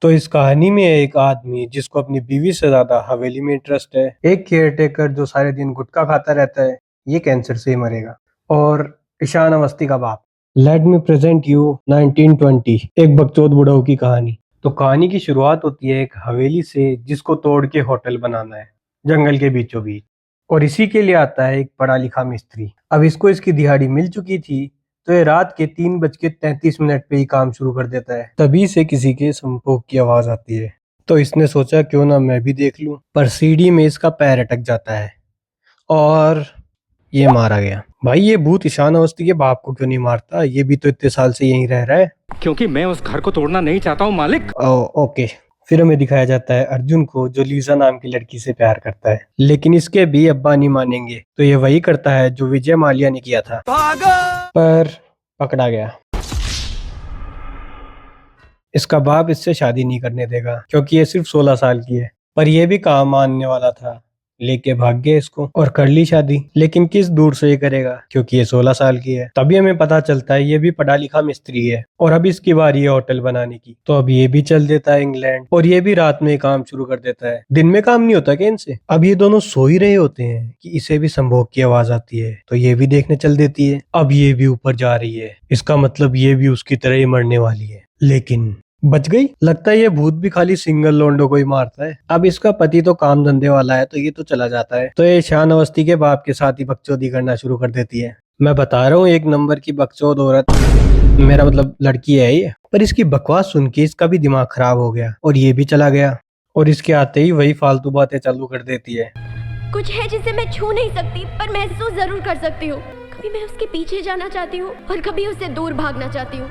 तो इस कहानी में एक आदमी जिसको अपनी बीवी से ज्यादा हवेली में इंटरेस्ट है, एक केयरटेकर जो सारे दिन गुटखा खाता रहता है, ये कैंसर से ही मरेगा, और ईशान अवस्थी का बाप। लेट मी प्रेजेंट यू 1920, एक बकचोद बुढ़ऊ की कहानी। तो कहानी की शुरुआत होती है एक हवेली से जिसको तोड़ के होटल बनाना है जंगल के बीचों बीच, और इसी के लिए आता है एक पढ़ा लिखा मिस्त्री। अब इसको इसकी दिहाड़ी मिल चुकी थी, तो ये रात के 3:33 पे ही काम शुरू कर देता है। तभी से किसी के संपोक की आवाज आती है, तो इसने सोचा क्यों ना मैं भी देख लूं, पर सीढ़ी में इसका पैर अटक जाता है और ये मारा गया। भाई ये भूत ईशान अवस्थी के बाप को क्यों नहीं मारता? ये भी तो इतने साल से यहीं रह रहा है। क्योंकि मैं उस घर को तोड़ना नहीं चाहता हूँ मालिक। ओके। फिर हमें दिखाया जाता है अर्जुन को, जो लीजा नाम की लड़की से प्यार करता है, लेकिन इसके भी अब्बा नहीं मानेंगे, तो ये वही करता है जो विजय माल्या ने किया था, पर पकड़ा गया। इसका बाप इससे शादी नहीं करने देगा क्योंकि ये सिर्फ 16 साल की है, पर यह भी काम मानने वाला था, लेके भाग गया इसको और कर ली शादी। लेकिन किस दूर से ये करेगा क्योंकि ये 16 साल की है। तभी हमें पता चलता है ये भी पढ़ा लिखा मिस्त्री है और अब इसकी बारी है होटल बनाने की। तो अब ये भी चल देता है इंग्लैंड, और ये भी रात में काम शुरू कर देता है। दिन में काम नहीं होता क्या इनसे? अब ये दोनों सो ही रहे होते हैं कि इसे भी संभोग की आवाज आती है, तो ये भी देखने चल देती है। अब ये भी ऊपर जा रही है, इसका मतलब ये भी उसकी तरह ही मरने वाली है, लेकिन बच गई। लगता है ये भूत भी खाली सिंगल लोंडो को ही मारता है। अब इसका पति तो काम धंधे वाला है, तो ये तो चला जाता है, तो ये ईशान अवस्थी के बाप के साथ ही बकचोदी करना शुरू कर देती है। मैं बता रहा हूँ, एक नंबर की बकचोद औरत, मेरा मतलब लड़की है ये। पर इसकी बकवास सुन के इसका भी दिमाग खराब हो गया और ये भी चला गया, और इसके आते ही वही फालतू बातें चालू कर देती है। कुछ है जिसे मैं छू नहीं सकती, पर महसूस जरूर कर सकती हूँ। कभी मैं उसके पीछे जाना चाहती हूँ और कभी उससे दूर भागना चाहती हूँ।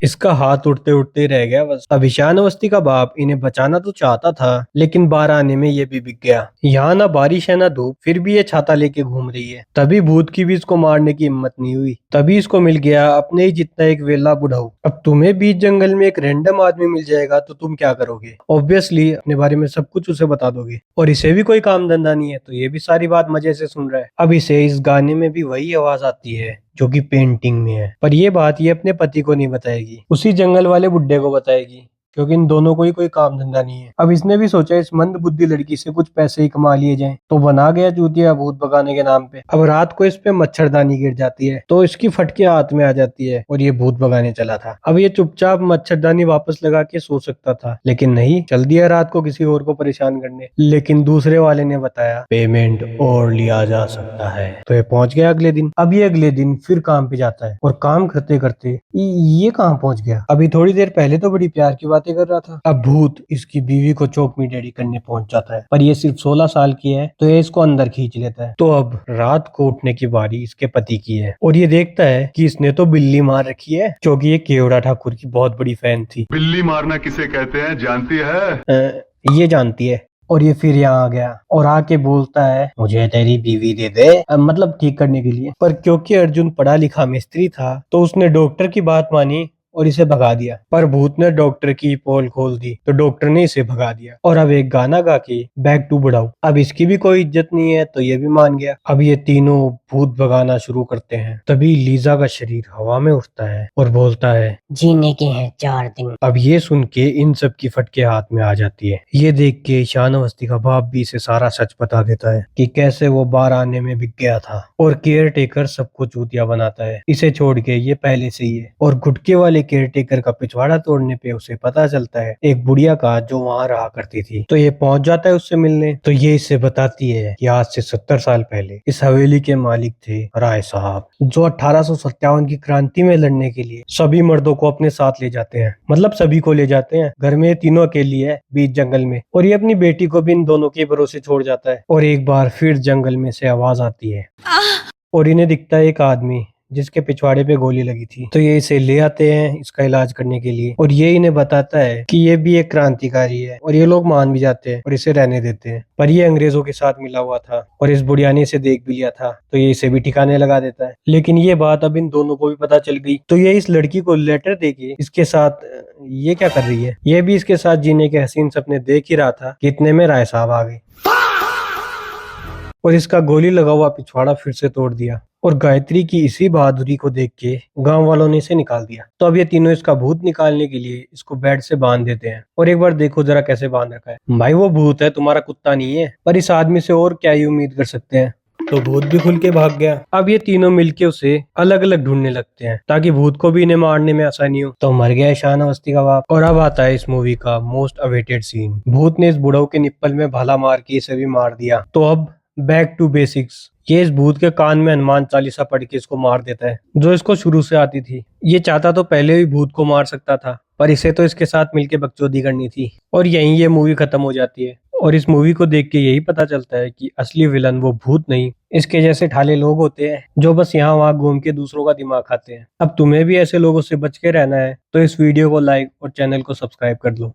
इसका हाथ उठते उठते रह गया बस। अब ईशान अवस्थी का बाप इन्हें बचाना तो चाहता था, लेकिन बाहर आने में ये भी बिक गया। यहाँ ना बारिश है ना धूप, फिर भी ये छाता लेके घूम रही है। तभी भूत की भी इसको मारने की हिम्मत नहीं हुई। तभी इसको मिल गया अपने ही जितना एक वेला बुढ़ाऊ। अब तुम्हें बीच जंगल में एक रैंडम आदमी मिल जाएगा तो तुम क्या करोगे? ऑब्वियसली अपने बारे में सब कुछ उसे बता दोगे, और इसे भी कोई काम धंधा नहीं है, तो ये भी सारी बात मजे से सुन रहा है। अब इसे इस गाने में भी वही आवाज आती है जो कि पेंटिंग में है, पर ये बात ये अपने पति को नहीं बताएगी, उसी जंगल वाले बुड्ढे को बताएगी, क्योंकि इन दोनों को ही कोई काम धंधा नहीं है। अब इसने भी सोचा इस मंद बुद्धि लड़की से कुछ पैसे ही कमा लिए जाएं, तो बना गया चूतिया भूत भगाने के नाम पे। अब रात को इस पे मच्छरदानी गिर जाती है, तो इसकी फटके हाथ में आ जाती है और ये भूत भगाने चला था। अब ये चुपचाप मच्छरदानी वापस लगा के सो सकता था, लेकिन नहीं, चल दिया रात को किसी और को परेशान करने। लेकिन दूसरे वाले ने बताया पेमेंट और लिया जा सकता है, तो ये पहुंच गया अगले दिन। अब ये अगले दिन फिर काम पे जाता है, और काम करते करते ये कहाँ पहुंच गया? अभी थोड़ी देर पहले तो बड़ी प्यार की बातें कर रहा था। अब भूत इसकी बीवी को चौक में डैडी करने पहुंच जाता है, पर ये सिर्फ 16 साल की है, तो ये इसको अंदर खींच लेता है। तो अब रात को उठने की बारी इसके पति की है, और ये देखता है कि इसने तो बिल्ली मार रखी है, क्योंकि ये केवड़ा ठाकुर की बहुत बड़ी फैन थी। बिल्ली मारना किसे कहते हैं जानती है? ये जानती है। और ये फिर यहाँ आ गया और आके बोलता है मुझे तेरी बीवी दे दे, मतलब ठीक करने के लिए। पर क्योंकि अर्जुन पढ़ा लिखा मिस्त्री था, तो उसने डॉक्टर की बात मानी और इसे भगा दिया। पर भूत ने डॉक्टर की पोल खोल दी, तो डॉक्टर ने इसे भगा दिया। और अब एक गाना गा के बैक टू बुढ़ाऊ। अब इसकी भी कोई इज्जत नहीं है, तो ये भी मान गया। अब ये तीनों भूत भगाना शुरू करते हैं। तभी लीजा का शरीर हवा में उठता है और बोलता है जीने के हैं 4 दिन। अब ये सुन के इन सब की फटके हाथ में आ जाती है। ये देख के ईशान अवस्थी का बाप भी इसे सारा सच बता देता है कि कैसे वो बाहर आने में बिक गया था, और केयर टेकर सबको चूतिया बनाता है। इसे छोड़ के ये पहले से ही है। और गुटके वाले केयरटेकर का पिछवाड़ा तोड़ने पे उसे पता चलता है एक बुढ़िया का जो वहाँ रहा करती थी, तो ये पहुंच जाता है उससे मिलने। तो ये इसे बताती है कि आज से 70 साल पहले इस हवेली के मालिक थे राय साहब, जो 1857 की क्रांति में लड़ने के लिए सभी मर्दों को अपने साथ ले जाते हैं। मतलब सभी को ले जाते हैं। घर में तीनों अकेली है बीच जंगल में, और ये अपनी बेटी को भी इन दोनों के भरोसे छोड़ जाता है। और एक बार फिर जंगल में से आवाज आती है और इन्हें दिखता है एक आदमी जिसके पिछवाड़े पे गोली लगी थी। तो ये इसे ले आते हैं इसका इलाज करने के लिए, और ये इन्हें बताता है कि ये भी एक क्रांतिकारी है, और ये लोग मान भी जाते हैं और इसे रहने देते हैं। पर ये अंग्रेजों के साथ मिला हुआ था और इस बुढ़िया ने इसे देख भी लिया था, तो ये इसे भी ठिकाने लगा देता है। लेकिन ये बात अब इन दोनों को भी पता चल गई, तो ये इस लड़की को लेटर देके इसके साथ ये क्या कर रही है? ये भी इसके साथ जीने के हसीन सपने देख ही रहा था कि इतने में राय साहब आ गए और इसका गोली लगा हुआ पिछवाड़ा फिर से तोड़ दिया। और गायत्री की इसी बहादुरी को देख के गांव वालों ने इसे निकाल दिया। तो अब ये तीनों इसका भूत निकालने के लिए इसको बेड से बांध देते हैं। और एक बार देखो जरा कैसे बांध रखा है। भाई वो भूत है, तुम्हारा कुत्ता नहीं है। पर इस आदमी से और क्या ही उम्मीद कर सकते हैं। तो भूत भी खुल के भाग गया। अब ये तीनों मिलके उसे अलग अलग ढूंढने लगते हैं ताकि भूत को भी इन्हें मारने में आसानी हो। तो मर गया ईशान अवस्थी का बाप। और अब आता है इस मूवी का मोस्ट अवेटेड सीन। भूत ने इस बुढ़ऊ के निप्पल में भाला मार के इसे भी मार दिया। तो अब बैक टू बेसिक्स। ये इस भूत के कान में हनुमान चालीसा पढ़ के इसको मार देता है, जो इसको शुरू से आती थी। ये चाहता तो पहले भी भूत को मार सकता था, पर इसे तो इसके साथ मिलके बकचोदी करनी थी। और यहीं ये मूवी खत्म हो जाती है। और इस मूवी को देख के यही पता चलता है कि असली विलन वो भूत नहीं, इसके जैसे ठाले लोग होते हैं जो बस यहाँ वहाँ घूम के दूसरों का दिमाग खाते हैं। अब तुम्हें भी ऐसे लोगों से बच के रहना है तो इस वीडियो को लाइक और चैनल को सब्सक्राइब कर दो।